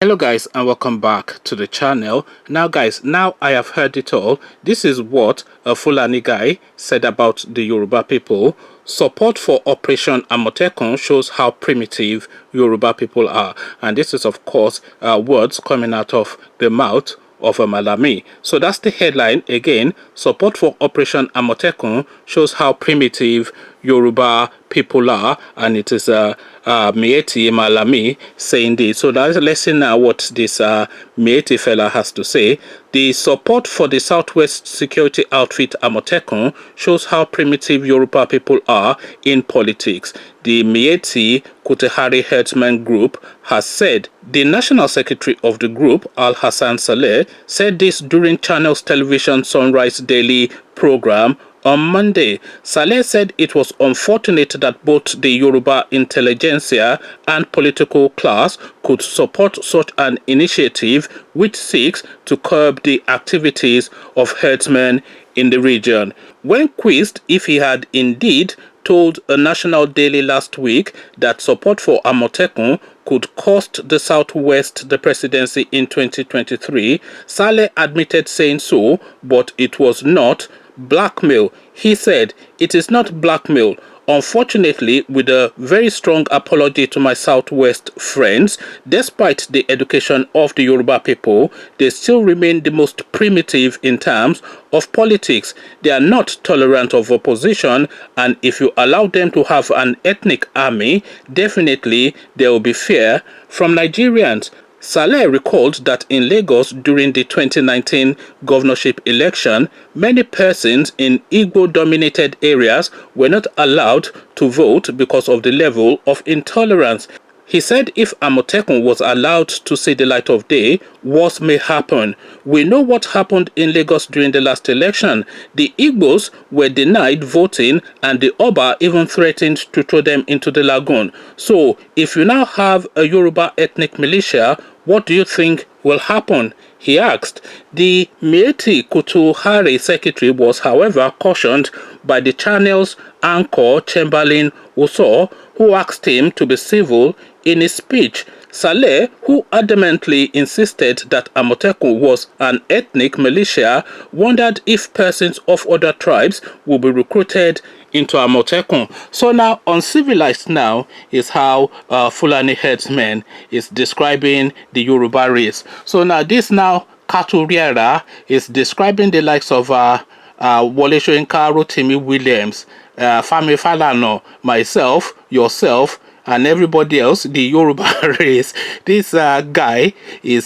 Hello guys, and welcome back to the channel. Now guys, now I have heard it all. This is what a Fulani guy said about the Yoruba people. Support for Operation Amotekun shows how primitive Yoruba people are. And this is of course words coming out of the mouth of a Malami. So that's the headline again. Support for Operation Amotekun shows how primitive Yoruba people are, and it is Miyetti Malami saying this. So let's listen now what this Miyetti fella has to say. The support for the Southwest security outfit Amotekun shows how primitive Yoruba people are in politics. The Miyetti Kautal Hore herdsmen group has said. The national secretary of the group, Al Hassan Saleh, said this during Channel's television Sunrise Daily program on Monday. Saleh said it was unfortunate that both the Yoruba intelligentsia and political class could support such an initiative which seeks to curb the activities of herdsmen in the region. When quizzed if he had indeed told a national daily last week that support for Amotekun could cost the Southwest the presidency in 2023, Saleh admitted saying so, but it was not blackmail. He said, "It is not blackmail. Unfortunately, with a very strong apology to my Southwest friends, despite the education of the Yoruba people, they still remain the most primitive in terms of politics. They are not tolerant of opposition, and if you allow them to have an ethnic army, definitely there will be fear from Nigerians." Saleh recalled that in Lagos during the 2019 governorship election, many persons in Igbo-dominated areas were not allowed to vote because of the level of intolerance. He said if Amotekun was allowed to see the light of day, worse may happen. We know what happened in Lagos during the last election. The Igbos were denied voting and the Oba even threatened to throw them into the lagoon. So if you now have a Yoruba ethnic militia, what do you think will happen? He asked. The Miyetti Kautal Hore secretary was, however, cautioned by the channel's anchor Chamberlain Oso, who asked him to be civil in his speech. Saleh, who adamantly insisted that Amotekun was an ethnic militia, wondered if persons of other tribes would be recruited into Amotekun. So now, uncivilized now is how Fulani herdsmen is describing the Yoruba race. So now this now cattle rearer is describing the likes of Wole Soyinka, Rotimi Williams, Fami Falana, myself, yourself, and everybody else, the Yoruba race. This guy is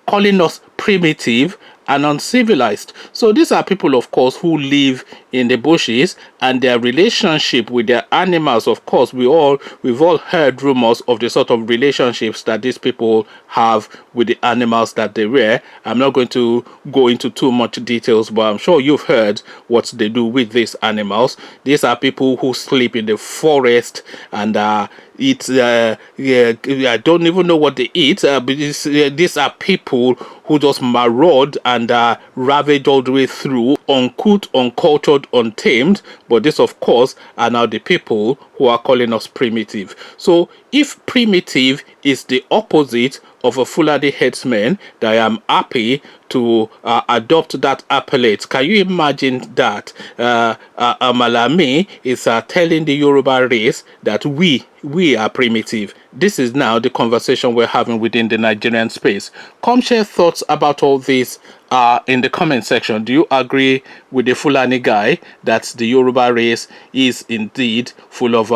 calling us primitive and uncivilized. So these are people, of course, who live in the bushes, and their relationship with their animals. Of course, we've all heard rumors of the sort of relationships that these people have with the animals that they rear. I'm not going to go into too much details, but I'm sure you've heard what they do with these animals. These are people who sleep in the forest and eat I don't even know what they eat, but these are people who just maraud and ravage all the way through, uncouth, uncultured, untamed. But this, of course, are now the people who are calling us primitive. So if primitive is the opposite of a Fulani headsman, that I am happy to adopt that appellate. Can you imagine that Malami is telling the Yoruba race that we are primitive? This is now the conversation we're having within the Nigerian space. Come share thoughts about all this in the comment section. Do you agree with the Fulani guy that the Yoruba race is indeed full of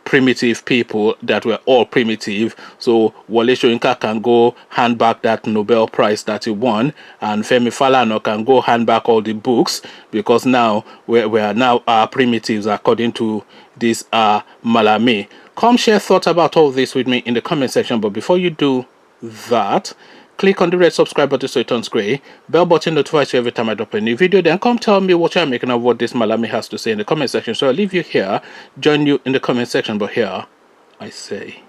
primitive people, that we're all primitive? So Wole Soyinka can go hand back that Nobel Prize that he won, and Femi Falana can go hand back all the books, because now we are now primitives according to this Malami. Come share thoughts about all this with me in the comment section. But before you do that, click on the red subscribe button so it turns grey. Bell button notifies you every time I drop a new video. Then come tell me what you're making of what this Malami has to say in the comment section. So I'll leave you here, join you in the comment section. But here I say